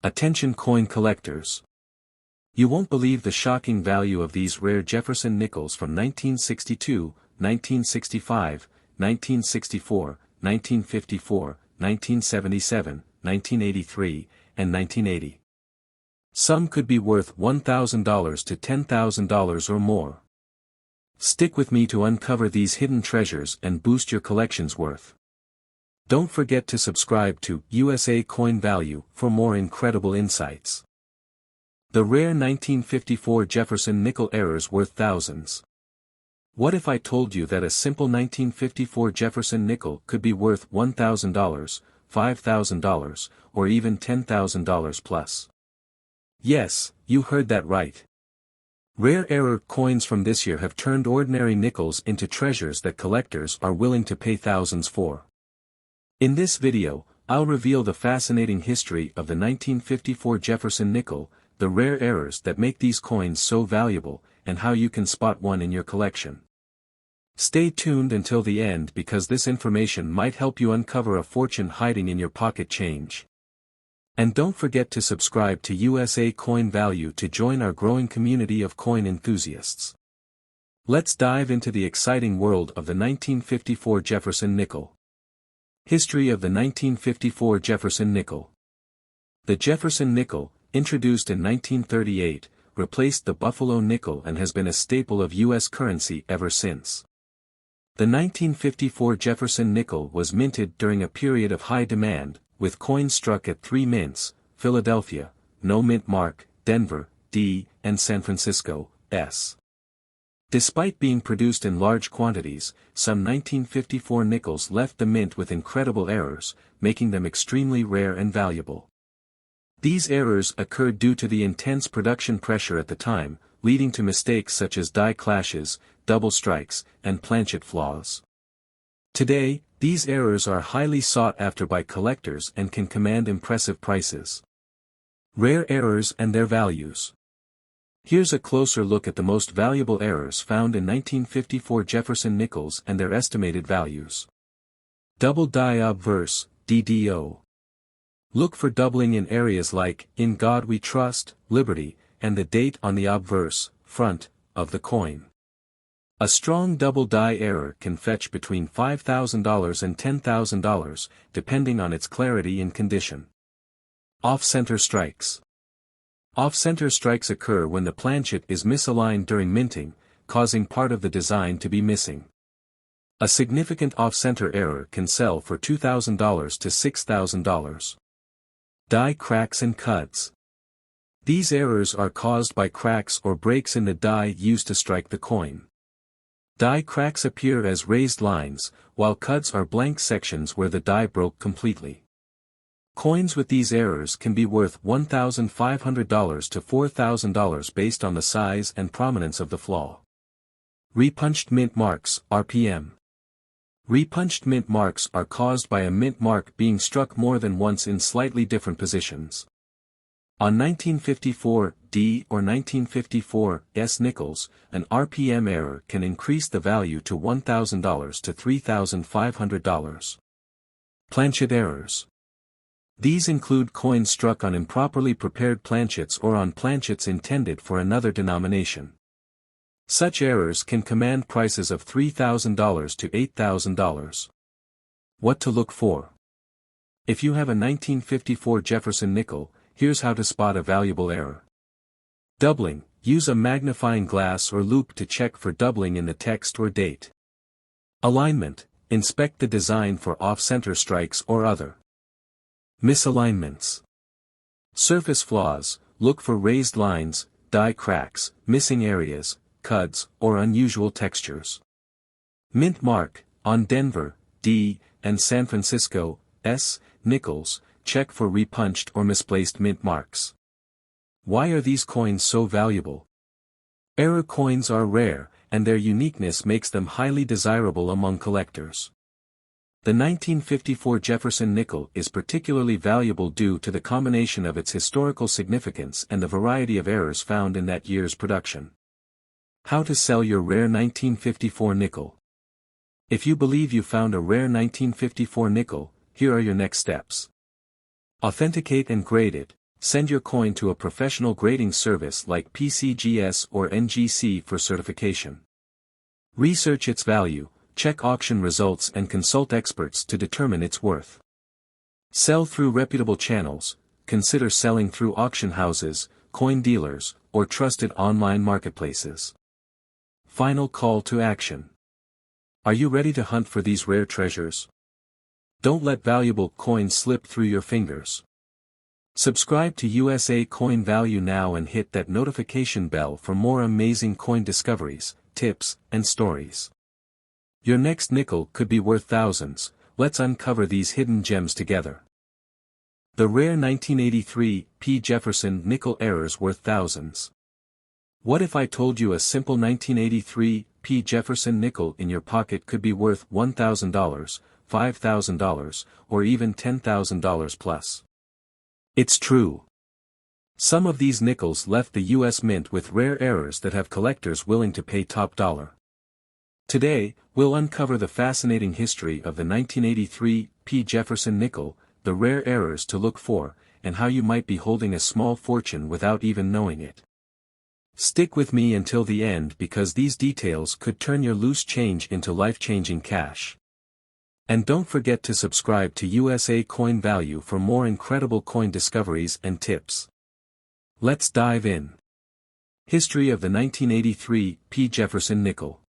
Attention coin collectors. You won't believe the shocking value of these rare Jefferson nickels from 1962, 1965, 1964, 1954, 1977, 1983, and 1980. Some could be worth $1,000 to $10,000 or more. Stick with me to uncover these hidden treasures and boost your collection's worth. Don't forget to subscribe to USA Coin Value for more incredible insights. The rare 1954 Jefferson nickel errors worth thousands. What if I told you that a simple 1954 Jefferson nickel could be worth $1,000, $5,000, or even $10,000 plus? Yes, you heard that right. Rare error coins from this year have turned ordinary nickels into treasures that collectors are willing to pay thousands for. In this video, I'll reveal the fascinating history of the 1954 Jefferson nickel, the rare errors that make these coins so valuable, and how you can spot one in your collection. Stay tuned until the end because this information might help you uncover a fortune hiding in your pocket change. And don't forget to subscribe to USA Coin Value to join our growing community of coin enthusiasts. Let's dive into the exciting world of the 1954 Jefferson nickel. History of the 1954 Jefferson nickel. The Jefferson nickel, introduced in 1938, replaced the Buffalo nickel and has been a staple of U.S. currency ever since. The 1954 Jefferson nickel was minted during a period of high demand, with coins struck at 3 mints, Philadelphia, no mint mark, Denver, D, and San Francisco, S. Despite being produced in large quantities, some 1954 nickels left the mint with incredible errors, making them extremely rare and valuable. These errors occurred due to the intense production pressure at the time, leading to mistakes such as die clashes, double strikes, and planchet flaws. Today, these errors are highly sought after by collectors and can command impressive prices. Rare errors and their values. Here's a closer look at the most valuable errors found in 1954 Jefferson nickels and their estimated values. Double die obverse, DDO. Look for doubling in areas like, "In God We Trust," "Liberty," and the date on the obverse, front, of the coin. A strong double die error can fetch between $5,000 and $10,000, depending on its clarity and condition. Off-center strikes. Off-center strikes occur when the planchet is misaligned during minting, causing part of the design to be missing. A significant off-center error can sell for $2,000 to $6,000. Die cracks and cuts. These errors are caused by cracks or breaks in the die used to strike the coin. Die cracks appear as raised lines, while cuts are blank sections where the die broke completely. Coins with these errors can be worth $1,500 to $4,000 based on the size and prominence of the flaw. Repunched mint marks, RPM. Repunched mint marks are caused by a mint mark being struck more than once in slightly different positions. On 1954 D or 1954 S nickels, an RPM error can increase the value to $1,000 to $3,500. Planchet errors. These include coins struck on improperly prepared planchets or on planchets intended for another denomination. Such errors can command prices of $3,000 to $8,000. What to look for? If you have a 1954 Jefferson nickel, here's how to spot a valuable error. Doubling. Use a magnifying glass or loupe to check for doubling in the text or date. Alignment. Inspect the design for off-center strikes or other misalignments. Surface flaws. Look for raised lines, die cracks, missing areas, cuts, or unusual textures. Mint mark. On Denver, D, and San Francisco, S, nickels, check for repunched or misplaced mint marks. Why are these coins so valuable? Error coins are rare, and their uniqueness makes them highly desirable among collectors. The 1954 Jefferson nickel is particularly valuable due to the combination of its historical significance and the variety of errors found in that year's production. How to sell your rare 1954 nickel. If you believe you found a rare 1954 nickel, here are your next steps. Authenticate and grade it. Send your coin to a professional grading service like PCGS or NGC for certification. Research its value, check auction results and consult experts to determine its worth. Sell through reputable channels. Consider selling through auction houses, coin dealers, or trusted online marketplaces. Final call to action. Are you ready to hunt for these rare treasures? Don't let valuable coins slip through your fingers. Subscribe to USA Coin Value now and hit that notification bell for more amazing coin discoveries, tips, and stories. Your next nickel could be worth thousands. Let's uncover these hidden gems together. The rare 1983 P. Jefferson nickel errors worth thousands. What if I told you a simple 1983 P. Jefferson nickel in your pocket could be worth $1,000, $5,000, or even $10,000 plus? It's true. Some of these nickels left the U.S. Mint with rare errors that have collectors willing to pay top dollar. Today, we'll uncover the fascinating history of the 1983 P. Jefferson nickel, the rare errors to look for, and how you might be holding a small fortune without even knowing it. Stick with me until the end because these details could turn your loose change into life-changing cash. And don't forget to subscribe to USA Coin Value for more incredible coin discoveries and tips. Let's dive in. History of the 1983 P. Jefferson nickel.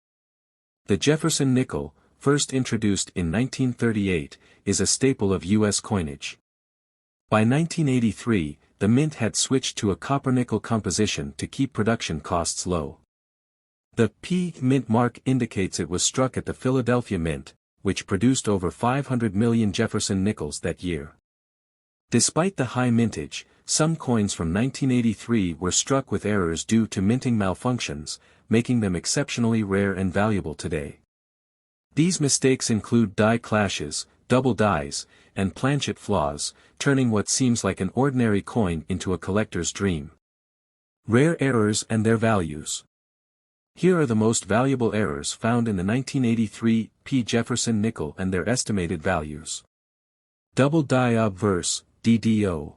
The Jefferson nickel, first introduced in 1938, is a staple of U.S. coinage. By 1983, the mint had switched to a copper-nickel composition to keep production costs low. The P mint mark indicates it was struck at the Philadelphia Mint, which produced over 500 million Jefferson nickels that year. Despite the high mintage, some coins from 1983 were struck with errors due to minting malfunctions, making them exceptionally rare and valuable today. These mistakes include die clashes, double dies, and planchet flaws, turning what seems like an ordinary coin into a collector's dream. Rare errors and their values. Here are the most valuable errors found in the 1983 P. Jefferson nickel and their estimated values. Double die obverse, DDO.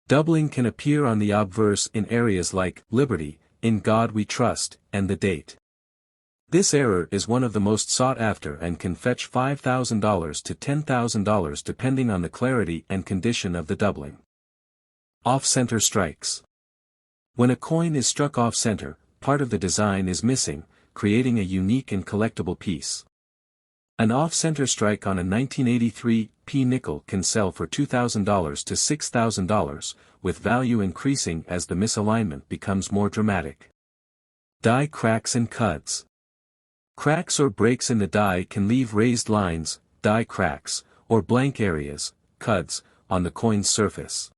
Doubling can appear on the obverse in areas like Liberty, In God We Trust, and the date. This error is one of the most sought after and can fetch $5,000 to $10,000 depending on the clarity and condition of the doubling. Off-center strikes. When a coin is struck off-center, part of the design is missing, creating a unique and collectible piece. An off-center strike on a 1983 P nickel can sell for $2,000 to $6,000, with value increasing as the misalignment becomes more dramatic. Die cracks and cuts. Cracks or breaks in the die can leave raised lines, die cracks, or blank areas, cuts, on the coin's surface.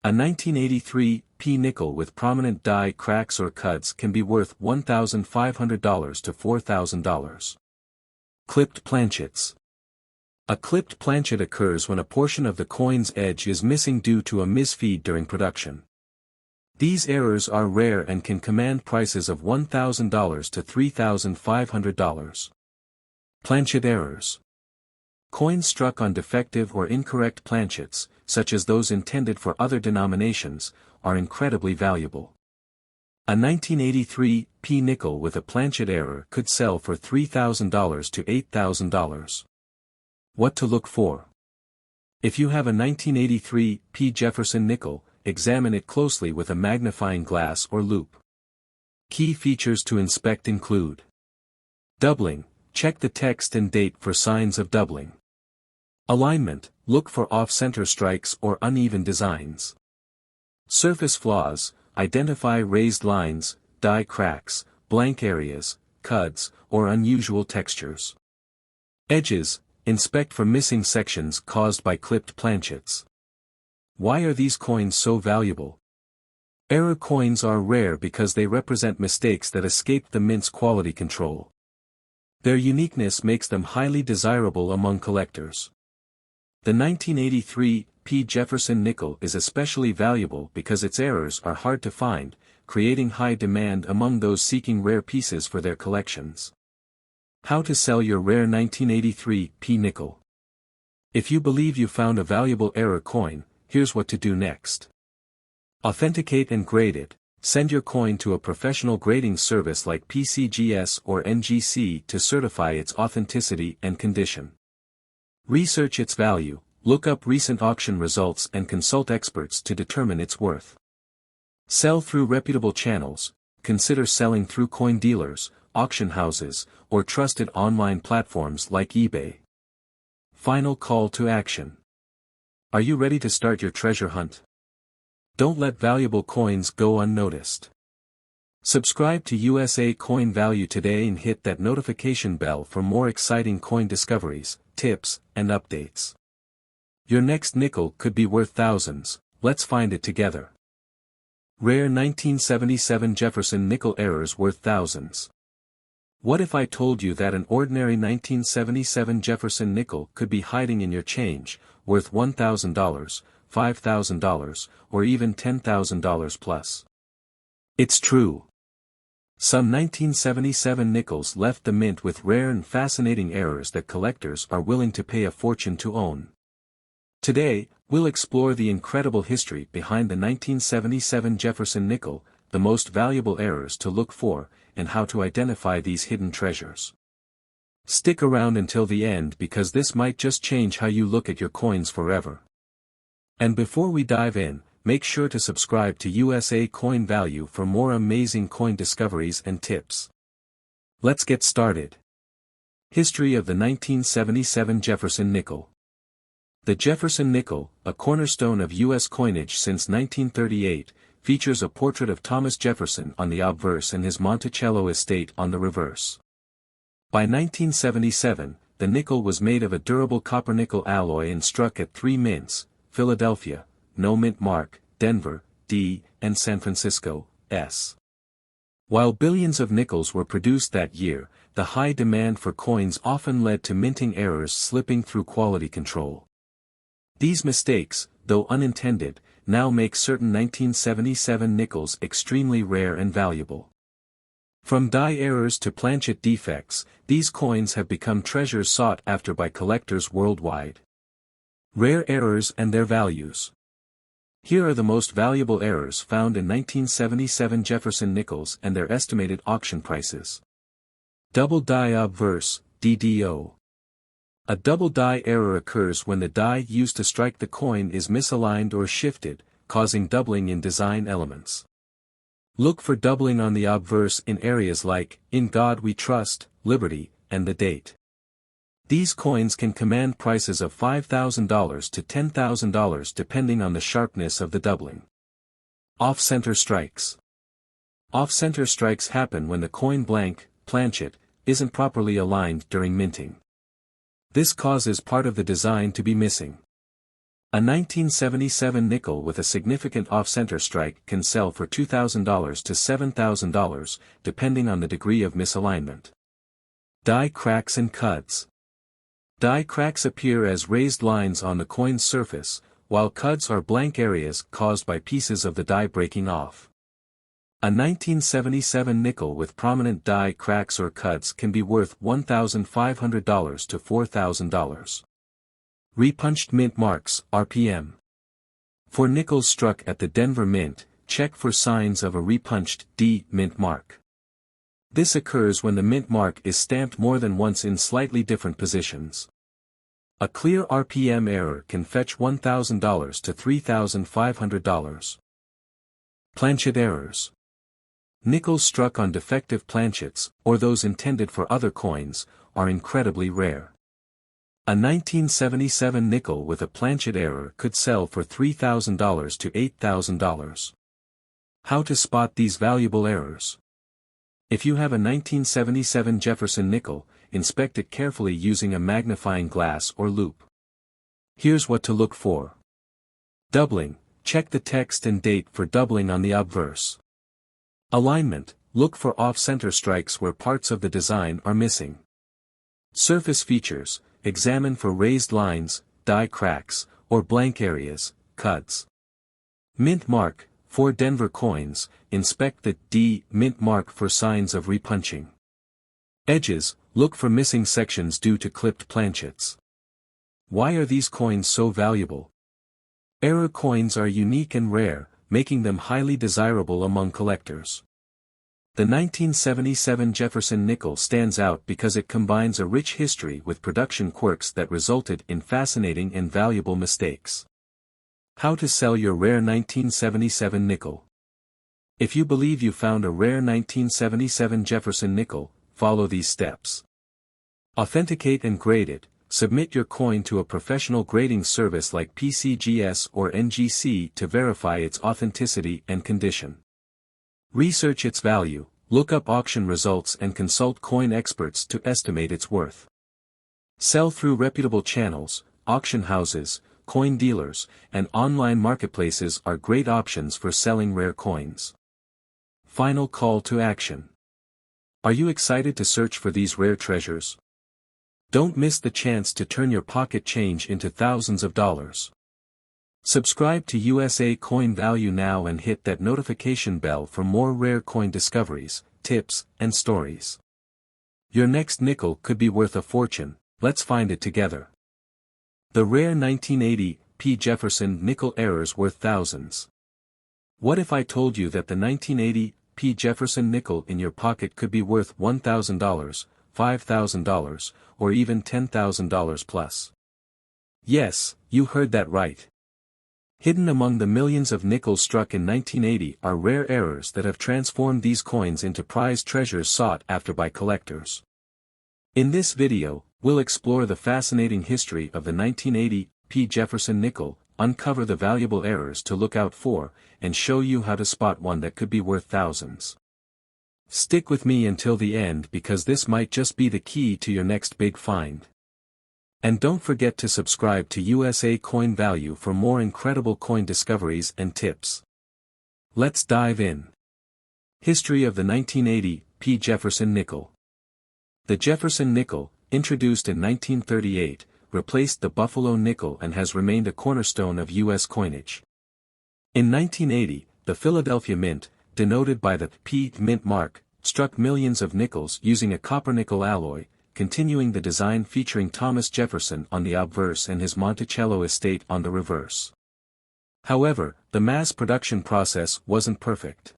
A 1983 P nickel with prominent die cracks or cuts can be worth $1,500 to $4,000. Clipped planchets. A clipped planchet occurs when a portion of the coin's edge is missing due to a misfeed during production. These errors are rare and can command prices of $1,000 to $3,500. Planchet errors. Coins struck on defective or incorrect planchets, such as those intended for other denominations, are incredibly valuable. A 1983 P nickel with a planchet error could sell for $3,000 to $8,000. What to look for? If you have a 1983 P Jefferson nickel, examine it closely with a magnifying glass or loupe. Key features to inspect include: doubling, check the text and date for signs of doubling. Alignment, look for off-center strikes or uneven designs. Surface flaws, identify raised lines, die cracks, blank areas, cuts, or unusual textures. Edges, inspect for missing sections caused by clipped planchets. Why are these coins so valuable? Error coins are rare because they represent mistakes that escape the mint's quality control. Their uniqueness makes them highly desirable among collectors. The 1983 P. Jefferson nickel is especially valuable because its errors are hard to find, creating high demand among those seeking rare pieces for their collections. How to sell your rare 1983 P nickel. If you believe you found a valuable error coin, here's what to do next. Authenticate and grade it. Send your coin to a professional grading service like PCGS or NGC to certify its authenticity and condition. Research its value, look up recent auction results and consult experts to determine its worth. Sell through reputable channels. Consider selling through coin dealers, auction houses, or trusted online platforms like eBay. Final call to action. Are you ready to start your treasure hunt? Don't let valuable coins go unnoticed. Subscribe to USA Coin Value today and hit that notification bell for more exciting coin discoveries, tips, and updates. Your next nickel could be worth thousands. Let's find it together. Rare 1977 Jefferson nickel errors worth thousands. What if I told you that an ordinary 1977 Jefferson nickel could be hiding in your change, worth $1,000, $5,000, or even $10,000 plus? It's true. Some 1977 nickels left the mint with rare and fascinating errors that collectors are willing to pay a fortune to own. Today, we'll explore the incredible history behind the 1977 Jefferson nickel, the most valuable errors to look for, and how to identify these hidden treasures. Stick around until the end because this might just change how you look at your coins forever. And before we dive in, make sure to subscribe to USA Coin Value for more amazing coin discoveries and tips. Let's get started. History of the 1977 Jefferson nickel. The Jefferson nickel, a cornerstone of U.S. coinage since 1938, features a portrait of Thomas Jefferson on the obverse and his Monticello estate on the reverse. By 1977, the nickel was made of a durable copper-nickel alloy and struck at 3 mints, Philadelphia, no mint mark, Denver, D, and San Francisco, S. While billions of nickels were produced that year, the high demand for coins often led to minting errors slipping through quality control. These mistakes, though unintended, now make certain 1977 nickels extremely rare and valuable. From die errors to planchet defects, these coins have become treasures sought after by collectors worldwide. Rare errors and their values. Here are the most valuable errors found in 1977 Jefferson nickels and their estimated auction prices. Double die obverse, DDO. A double die error occurs when the die used to strike the coin is misaligned or shifted, causing doubling in design elements. Look for doubling on the obverse in areas like, "In God We Trust," "Liberty," and the date. These coins can command prices of $5,000 to $10,000 depending on the sharpness of the doubling. Off-center strikes. Off-center strikes happen when the coin planchet, isn't properly aligned during minting. This causes part of the design to be missing. A 1977 nickel with a significant off-center strike can sell for $2,000 to $7,000, depending on the degree of misalignment. Die cracks and cuds. Die cracks appear as raised lines on the coin's surface, while cuds are blank areas caused by pieces of the die breaking off. A 1977 nickel with prominent die cracks or cuds can be worth $1,500 to $4,000. Repunched mint marks, RPM. For nickels struck at the Denver Mint, check for signs of a repunched D mint mark. This occurs when the mint mark is stamped more than once in slightly different positions. A clear RPM error can fetch $1,000 to $3,500. Planchet errors. Nickels struck on defective planchets, or those intended for other coins, are incredibly rare. A 1977 nickel with a planchet error could sell for $3,000 to $8,000. How to spot these valuable errors? If you have a 1977 Jefferson nickel, inspect it carefully using a magnifying glass or loupe. Here's what to look for. Doubling, check the text and date for doubling on the obverse. Alignment, look for off-center strikes where parts of the design are missing. Surface features, examine for raised lines, die cracks, or blank areas, cuds. Mint mark, for Denver coins, inspect the D mint mark for signs of repunching. Edges, look for missing sections due to clipped planchets. Why are these coins so valuable? Error coins are unique and rare, making them highly desirable among collectors. The 1977 Jefferson nickel stands out because it combines a rich history with production quirks that resulted in fascinating and valuable mistakes. How to sell your rare 1977 nickel. If you believe you found a rare 1977 Jefferson nickel, follow these steps. Authenticate and grade it. Submit your coin to a professional grading service like PCGS or NGC to verify its authenticity and condition. Research its value, look up auction results and consult coin experts to estimate its worth. Sell through reputable channels, auction houses, coin dealers, and online marketplaces are great options for selling rare coins. Final call to action. Are you excited to search for these rare treasures? Don't miss the chance to turn your pocket change into thousands of dollars. Subscribe to USA Coin Value now and hit that notification bell for more rare coin discoveries, tips, and stories. Your next nickel could be worth a fortune, let's find it together. The rare 1980 P. Jefferson nickel errors worth thousands. What if I told you that the 1980 P. Jefferson nickel in your pocket could be worth $1,000, $5,000, or even $10,000 plus? Yes, you heard that right. Hidden among the millions of nickels struck in 1980 are rare errors that have transformed these coins into prized treasures sought after by collectors. In this video, we'll explore the fascinating history of the 1980 P. Jefferson nickel, uncover the valuable errors to look out for, and show you how to spot one that could be worth thousands. Stick with me until the end because this might just be the key to your next big find. And don't forget to subscribe to USA Coin Value for more incredible coin discoveries and tips. Let's dive in. History of the 1980 P. Jefferson nickel. The Jefferson nickel, introduced in 1938, replaced the Buffalo nickel and has remained a cornerstone of U.S. coinage. In 1980, the Philadelphia Mint, denoted by the P Mint mark, struck millions of nickels using a copper-nickel alloy, continuing the design featuring Thomas Jefferson on the obverse and his Monticello estate on the reverse. However, the mass production process wasn't perfect.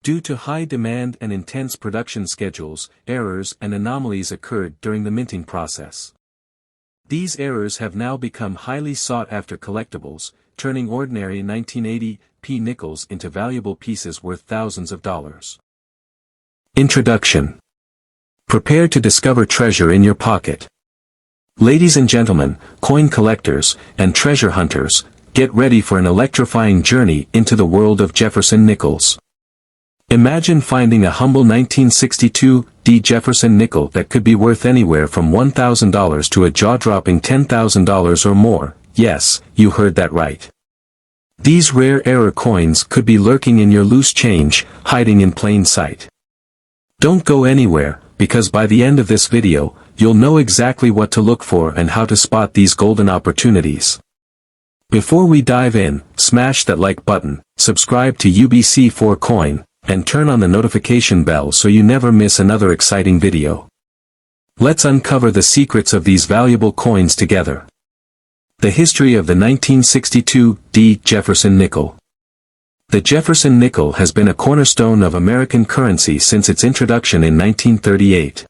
Due to high demand and intense production schedules, errors and anomalies occurred during the minting process. These errors have now become highly sought-after collectibles, turning ordinary 1980 P nickels into valuable pieces worth thousands of dollars. Introduction. Prepare to discover treasure in your pocket. Ladies and gentlemen, coin collectors, and treasure hunters, get ready for an electrifying journey into the world of Jefferson nickels. Imagine finding a humble 1962 D. Jefferson nickel that could be worth anywhere from $1,000 to a jaw-dropping $10,000 or more. Yes, you heard that right. These rare error coins could be lurking in your loose change, hiding in plain sight. Don't go anywhere, because by the end of this video, you'll know exactly what to look for and how to spot these golden opportunities. Before we dive in, smash that like button, subscribe to UBC4Coin, and turn on the notification bell so you never miss another exciting video. Let's uncover the secrets of these valuable coins together. The history of the 1962 D. Jefferson nickel. The Jefferson nickel has been a cornerstone of American currency since its introduction in 1938.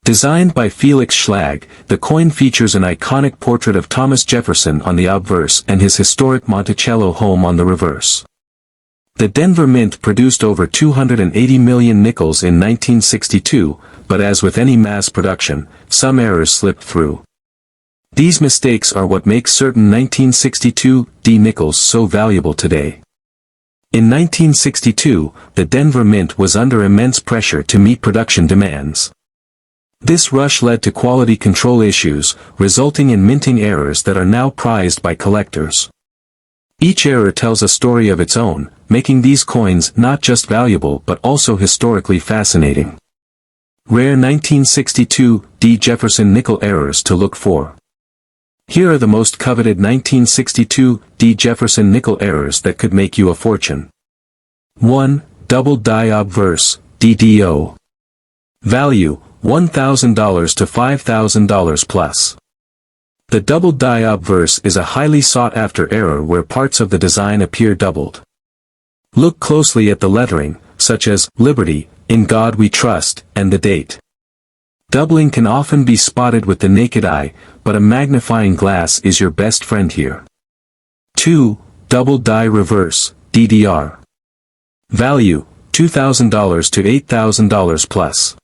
Designed by Felix Schlag, the coin features an iconic portrait of Thomas Jefferson on the obverse and his historic Monticello home on the reverse. The Denver Mint produced over 280 million nickels in 1962, but as with any mass production, some errors slipped through. These mistakes are what make certain 1962 D nickels so valuable today. In 1962, the Denver Mint was under immense pressure to meet production demands. This rush led to quality control issues, resulting in minting errors that are now prized by collectors. Each error tells a story of its own, making these coins not just valuable but also historically fascinating. Rare 1962 D. Jefferson nickel errors to look for. Here are the most coveted 1962 D. Jefferson nickel errors that could make you a fortune. 1. Double die obverse, DDO. Value, $1,000 to $5,000 plus. The doubled die obverse is a highly sought-after error where parts of the design appear doubled. Look closely at the lettering, such as Liberty, In God We Trust, and the date. Doubling can often be spotted with the naked eye, but a magnifying glass is your best friend here. 2. Double die reverse, DDR. Value, $2,000 to $8,000 plus.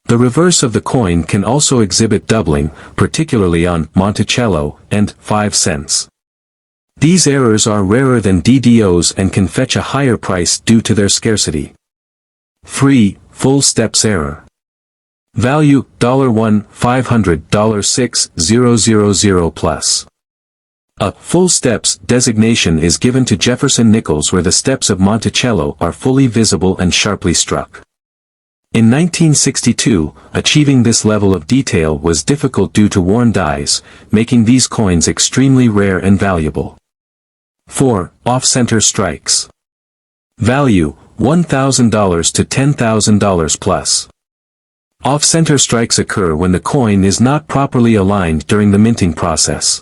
The reverse of the coin can also exhibit doubling, particularly on Monticello and 5 cents. These errors are rarer than DDOs and can fetch a higher price due to their scarcity. 3. Full steps error. Value, $1, $500, $6,000 plus. A full steps designation is given to Jefferson nickels where the steps of Monticello are fully visible and sharply struck. In 1962, achieving this level of detail was difficult due to worn dies, making these coins extremely rare and valuable. 4. Off-center strikes. Value, $1,000 to $10,000 plus. Off-center strikes occur when the coin is not properly aligned during the minting process.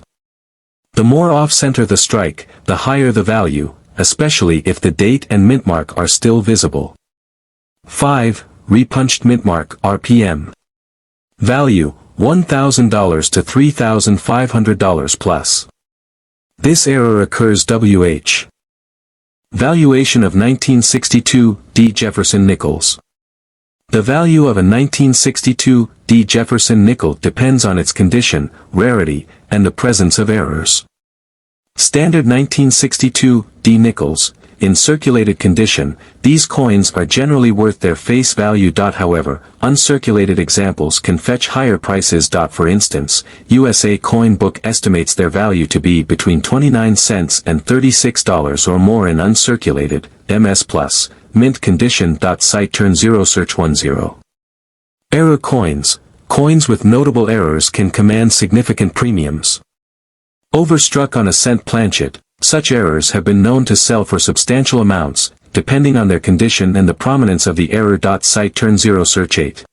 The more off-center the strike, the higher the value, especially if the date and mint mark are still visible. 5. Repunched mint mark RPM. Value, $1,000 to $3,500 plus. This error occurs WH. Valuation of 1962 D. Jefferson nickels. The value of a 1962 D. Jefferson nickel depends on its condition, rarity, and the presence of errors. Standard 1962 D. nickels. In circulated condition, these coins are generally worth their face value. However, uncirculated examples can fetch higher prices. For instance, USA Coin Book estimates their value to be between 29 cents and $36 or more in uncirculated, MS Plus, mint condition. Site turn 0 search 10. Error coins. Coins with notable errors can command significant premiums. Overstruck on a cent planchet. Such errors have been known to sell for substantial amounts, depending on their condition and the prominence of the error. Site turn 0 search 8.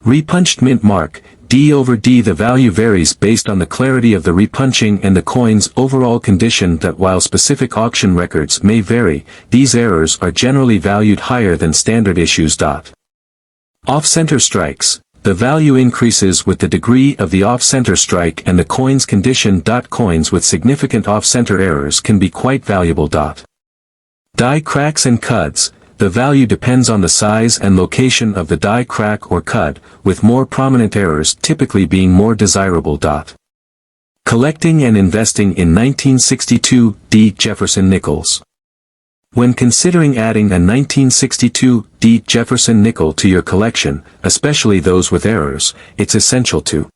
Repunched mint mark, D over D. The value varies based on the clarity of the repunching and the coin's overall condition. While specific auction records may vary, these errors are generally valued higher than standard issues. Off-center strikes. The value increases with the degree of the off-center strike and the coin's condition. Coins with significant off-center errors can be quite valuable. Die cracks and cuds. The value depends on the size and location of the die crack or cud, with more prominent errors typically being more desirable. Collecting and investing in 1962 D. Jefferson nickels. When considering adding a 1962 D. Jefferson nickel to your collection, especially those with errors, it's essential to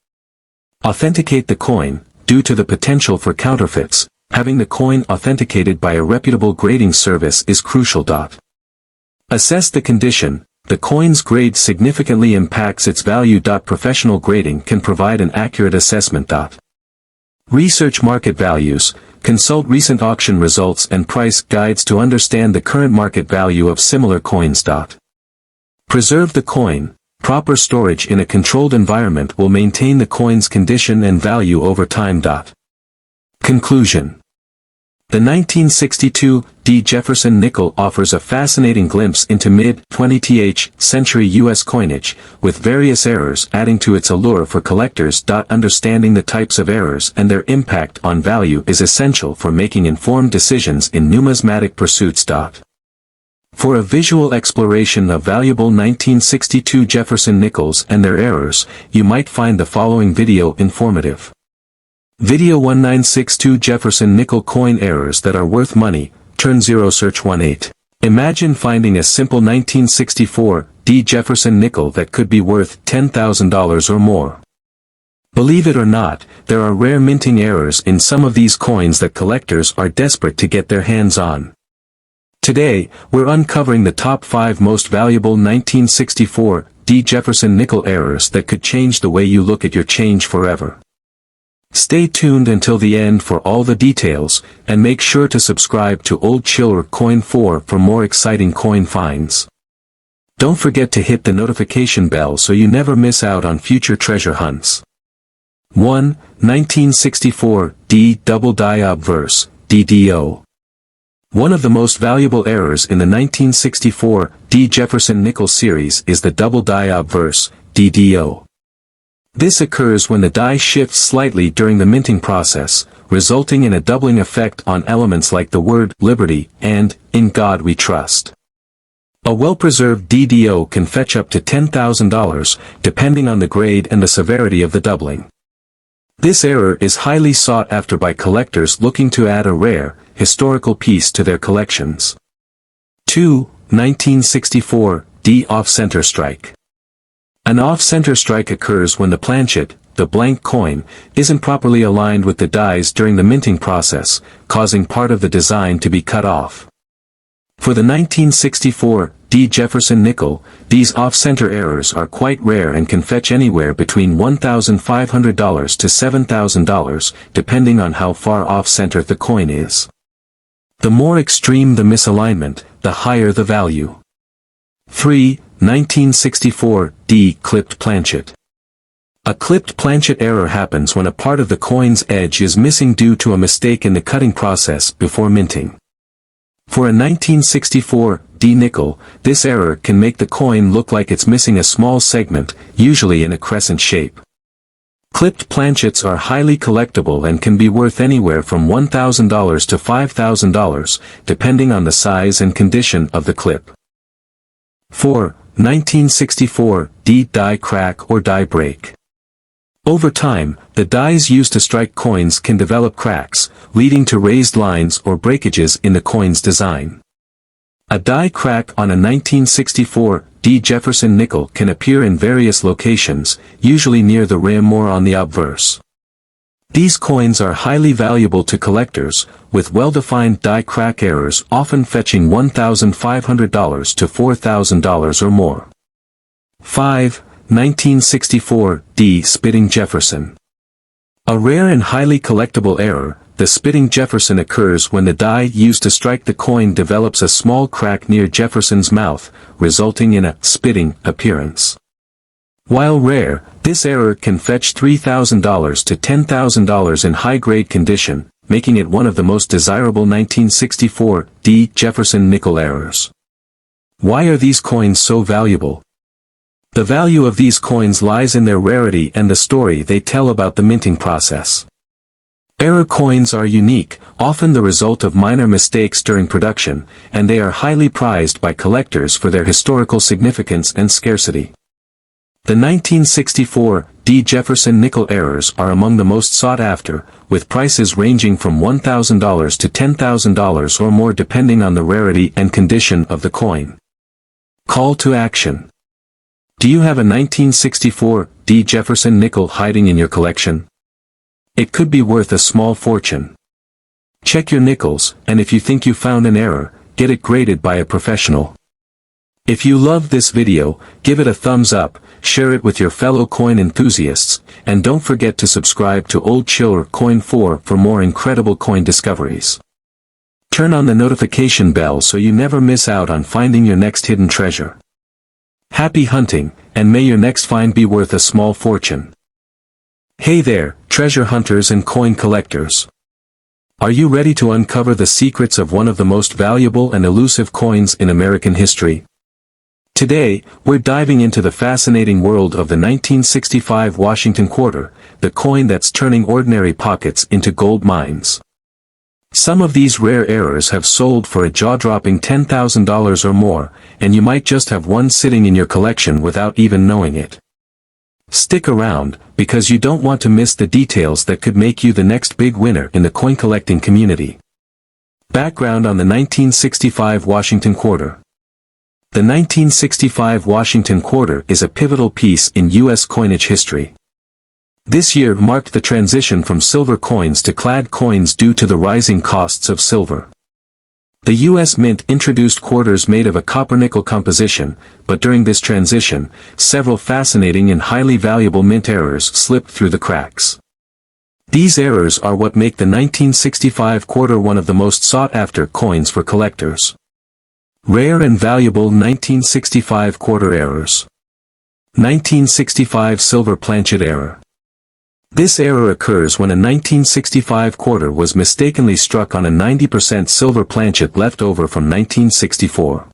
authenticate the coin. Due to the potential for counterfeits, having the coin authenticated by a reputable grading service is crucial. Assess the condition. The coin's grade significantly impacts its value. Professional grading can provide an accurate assessment. Research market values. Consult recent auction results and price guides to understand the current market value of similar coins. Preserve the coin. Proper storage in a controlled environment will maintain the coin's condition and value over time. Conclusion. The 1962 D. Jefferson nickel offers a fascinating glimpse into mid-20th century U.S. coinage, with various errors adding to its allure for collectors. Understanding the types of errors and their impact on value is essential for making informed decisions in numismatic pursuits. For a visual exploration of valuable 1962 Jefferson nickels and their errors, you might find the following video informative. Video 1962 Jefferson nickel coin errors that are worth money, turn 0 search 18. Imagine finding a simple 1964 D. Jefferson nickel that could be worth $10,000 or more. Believe it or not, there are rare minting errors in some of these coins that collectors are desperate to get their hands on. Today, we're uncovering the top 5 most valuable 1964 D. Jefferson nickel errors that could change the way you look at your change forever. Stay tuned until the end for all the details, and make sure to subscribe to Old Chiller Coin 4 for more exciting coin finds. Don't forget to hit the notification bell so you never miss out on future treasure hunts. 1. 1964 D double die obverse, DDO. One of the most valuable errors in the 1964 D Jefferson nickel series is the double die obverse, DDO. This occurs when the die shifts slightly during the minting process, resulting in a doubling effect on elements like the word liberty and in God we trust. A well-preserved DDO can fetch up to $10,000, depending on the grade and the severity of the doubling. This error is highly sought after by collectors looking to add a rare, historical piece to their collections. 2. 1964 D off-center strike. An off-center strike occurs when the planchet, the blank coin, isn't properly aligned with the dies during the minting process, causing part of the design to be cut off. For the 1964 D Jefferson nickel, these off-center errors are quite rare and can fetch anywhere between $1,500 to $7,000, depending on how far off-center the coin is. The more extreme the misalignment, the higher the value. 3. 1964 D clipped planchet. A clipped planchet error happens when a part of the coin's edge is missing due to a mistake in the cutting process before minting. For a 1964 D nickel, this error can make the coin look like it's missing a small segment, usually in a crescent shape. Clipped planchets are highly collectible and can be worth anywhere from $1,000 to $5,000, depending on the size and condition of the clip. 4. 1964 D die crack or die break. Over time, the dies used to strike coins can develop cracks, leading to raised lines or breakages in the coin's design. A die crack on a 1964 D Jefferson nickel can appear in various locations, usually near the rim or on the obverse. These coins are highly valuable to collectors, with well-defined die crack errors often fetching $1,500 to $4,000 or more. 5. 1964 D spitting Jefferson. A rare and highly collectible error, the spitting Jefferson occurs when the die used to strike the coin develops a small crack near Jefferson's mouth, resulting in a spitting appearance. While rare, this error can fetch $3,000 to $10,000 in high-grade condition, making it one of the most desirable 1964 D Jefferson nickel errors. Why are these coins so valuable? The value of these coins lies in their rarity and the story they tell about the minting process. Error coins are unique, often the result of minor mistakes during production, and they are highly prized by collectors for their historical significance and scarcity. The 1964 D Jefferson nickel errors are among the most sought after, with prices ranging from $1,000 to $10,000 or more depending on the rarity and condition of the coin. Call to action. Do you have a 1964 D Jefferson nickel hiding in your collection? It could be worth a small fortune. Check your nickels, and if you think you found an error, get it graded by a professional. If you loved this video, give it a thumbs up, share it with your fellow coin enthusiasts, and don't forget to subscribe to Old Chiller Coin 4 for more incredible coin discoveries. Turn on the notification bell so you never miss out on finding your next hidden treasure. Happy hunting, and may your next find be worth a small fortune. Hey there, treasure hunters and coin collectors. Are you ready to uncover the secrets of one of the most valuable and elusive coins in American history? Today, we're diving into the fascinating world of the 1965 Washington quarter, the coin that's turning ordinary pockets into gold mines. Some of these rare errors have sold for a jaw-dropping $10,000 or more, and you might just have one sitting in your collection without even knowing it. Stick around, because you don't want to miss the details that could make you the next big winner in the coin collecting community. Background on the 1965 Washington quarter. The 1965 Washington quarter is a pivotal piece in U.S. coinage history. This year marked the transition from silver coins to clad coins due to the rising costs of silver. The U.S. Mint introduced quarters made of a copper-nickel composition, but during this transition, several fascinating and highly valuable mint errors slipped through the cracks. These errors are what make the 1965 quarter one of the most sought-after coins for collectors. Rare and valuable 1965 quarter errors. 1965 silver planchet error. This error occurs when a 1965 quarter was mistakenly struck on a 90% silver planchet left over from 1964.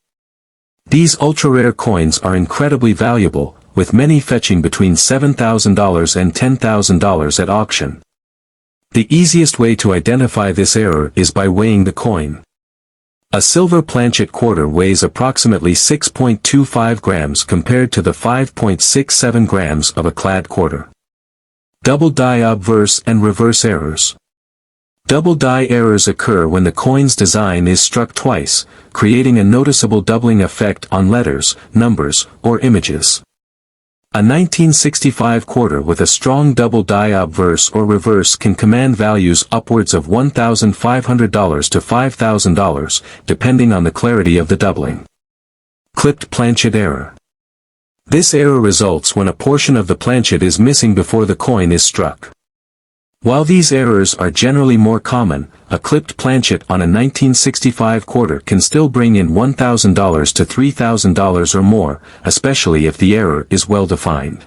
These ultra-rare coins are incredibly valuable, with many fetching between $7,000 and $10,000 at auction. The easiest way to identify this error is by weighing the coin. A silver planchet quarter weighs approximately 6.25 grams compared to the 5.67 grams of a clad quarter. Double die obverse and reverse errors. Double die errors occur when the coin's design is struck twice, creating a noticeable doubling effect on letters, numbers, or images. A 1965 quarter with a strong double die obverse or reverse can command values upwards of $1,500 to $5,000, depending on the clarity of the doubling. Clipped planchet error. This error results when a portion of the planchet is missing before the coin is struck. While these errors are generally more common, a clipped planchet on a 1965 quarter can still bring in $1,000 to $3,000 or more, especially if the error is well defined.